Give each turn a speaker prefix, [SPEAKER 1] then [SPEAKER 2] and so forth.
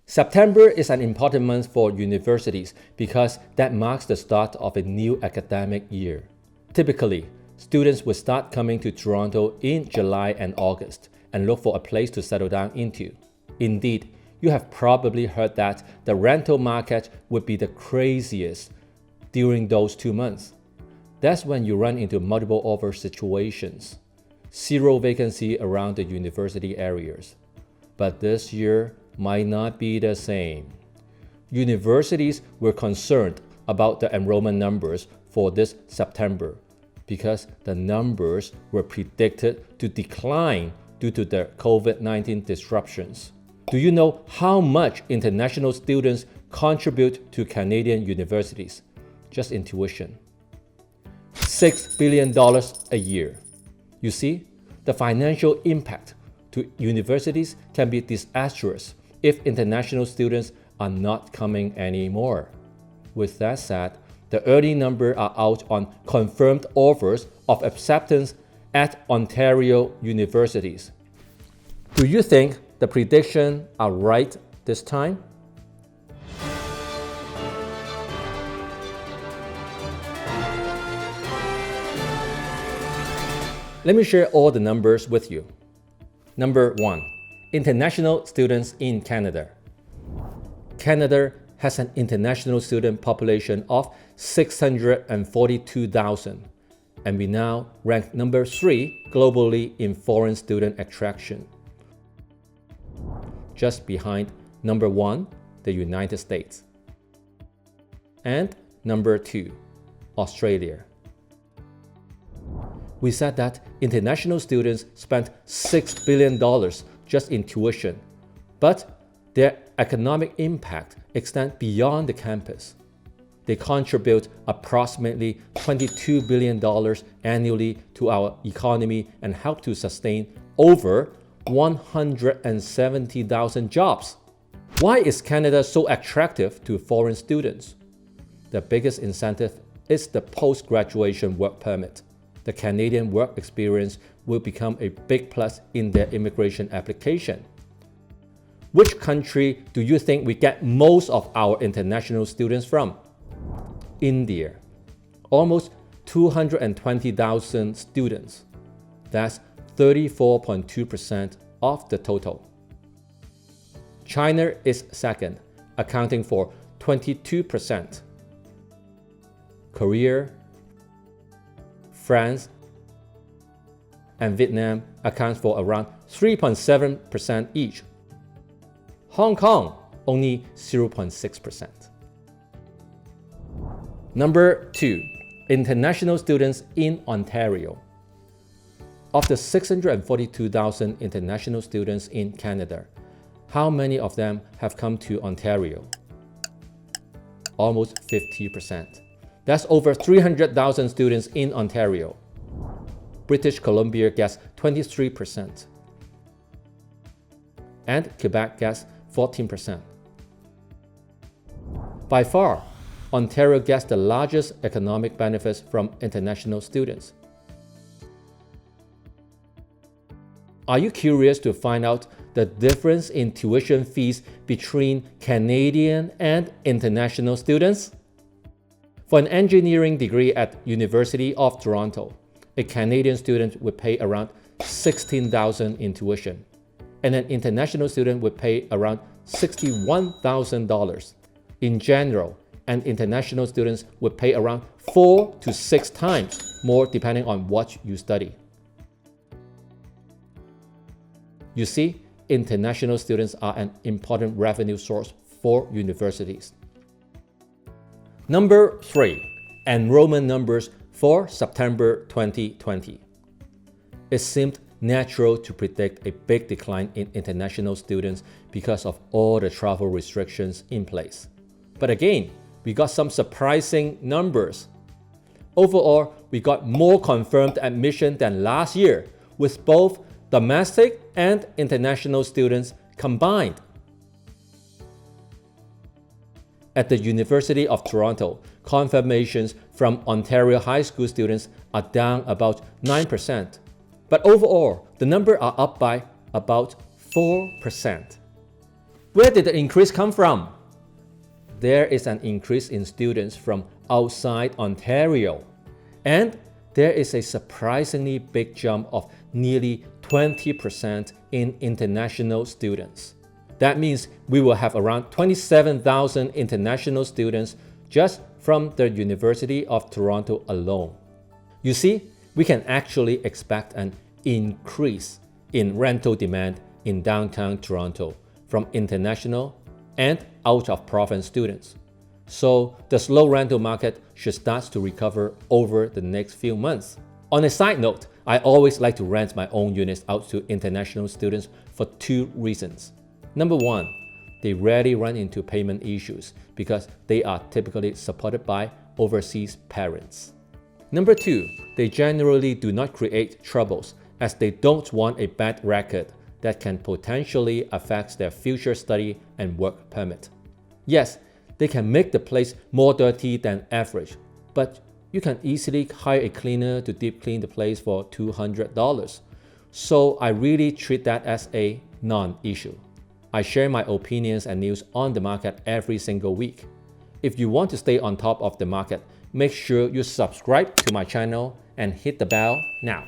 [SPEAKER 1] September is an important month for universities because that marks the start of a new academic year. Typically, students will start coming to Toronto in July and August and look for a place to settle down into. Indeed, you have probably heard that the rental market would be the craziest during those 2 months. That's when you run into multiple offer situations, zero vacancy around the university areas. But this year might not be the same. Universities were concerned about the enrollment numbers for this September because the numbers were predicted to decline due to the COVID-19 disruptions. Do you know how much international students contribute to Canadian universities, just in tuition? $6 billion a year. You see, the financial impact to universities can be disastrous if international students are not coming anymore. With that said, the early numbers are out on confirmed offers of acceptance at Ontario universities. Do you think the predictions are right this time? Let me share all the numbers with you. Number 1. International students in Canada. Canada has an international student population of 642,000, and we now rank number 3 globally in foreign student attraction, just behind number 1, the United States, and number 2, Australia. We said that international students spent $6 billion just in tuition, but their economic impact extends beyond the campus. They contribute approximately $22 billion annually to our economy and help to sustain over 170,000 jobs. Why is Canada so attractive to foreign students? The biggest incentive is the post-graduation work permit. The Canadian work experience will become a big plus in their immigration application. Which country do you think we get most of our international students from? India. Almost 220,000 students. That's 34.2% of the total. China is second, accounting for 22%. Korea, France, and Vietnam account for around 3.7% each. Hong Kong, only 0.6%. Number 2. International students in Ontario. Of the 642,000 international students in Canada, how many of them have come to Ontario? Almost 50%. That's over 300,000 students in Ontario. British Columbia gets 23%. And Quebec gets 14%. By far, Ontario gets the largest economic benefits from international students. Are you curious to find out the difference in tuition fees between Canadian and international students? For an engineering degree at University of Toronto, a Canadian student would pay around $16,000 in tuition, and an international student would pay around $61,000. In general, an international student would pay around 4 to 6 times more depending on what you study. You see, international students are an important revenue source for universities. Number 3. Enrollment numbers for September 2020. It seemed natural to predict a big decline in international students because of all the travel restrictions in place. But again, we got some surprising numbers. Overall, we got more confirmed admission than last year, with both domestic and international students combined. At the University of Toronto, confirmations from Ontario high school students are down about 9%, but overall, the numbers are up by about 4%. Where did the increase come from? There is an increase in students from outside Ontario, and there is a surprisingly big jump of nearly 20% in international students. That means we will have around 27,000 international students just from the University of Toronto alone. You see, we can actually expect an increase in rental demand in downtown Toronto from international and out-of-province students. So the slow rental market should start to recover over the next few months. On a side note, I always like to rent my own units out to international students for two reasons. Number one, they rarely run into payment issues because they are typically supported by overseas parents. Number two, they generally do not create troubles as they don't want a bad record that can potentially affect their future study and work permit. Yes, they can make the place more dirty than average, but you can easily hire a cleaner to deep clean the place for $200. So I really treat that as a non-issue. I share my opinions and news on the market every single week. If you want to stay on top of the market, make sure you subscribe to my channel and hit the bell now.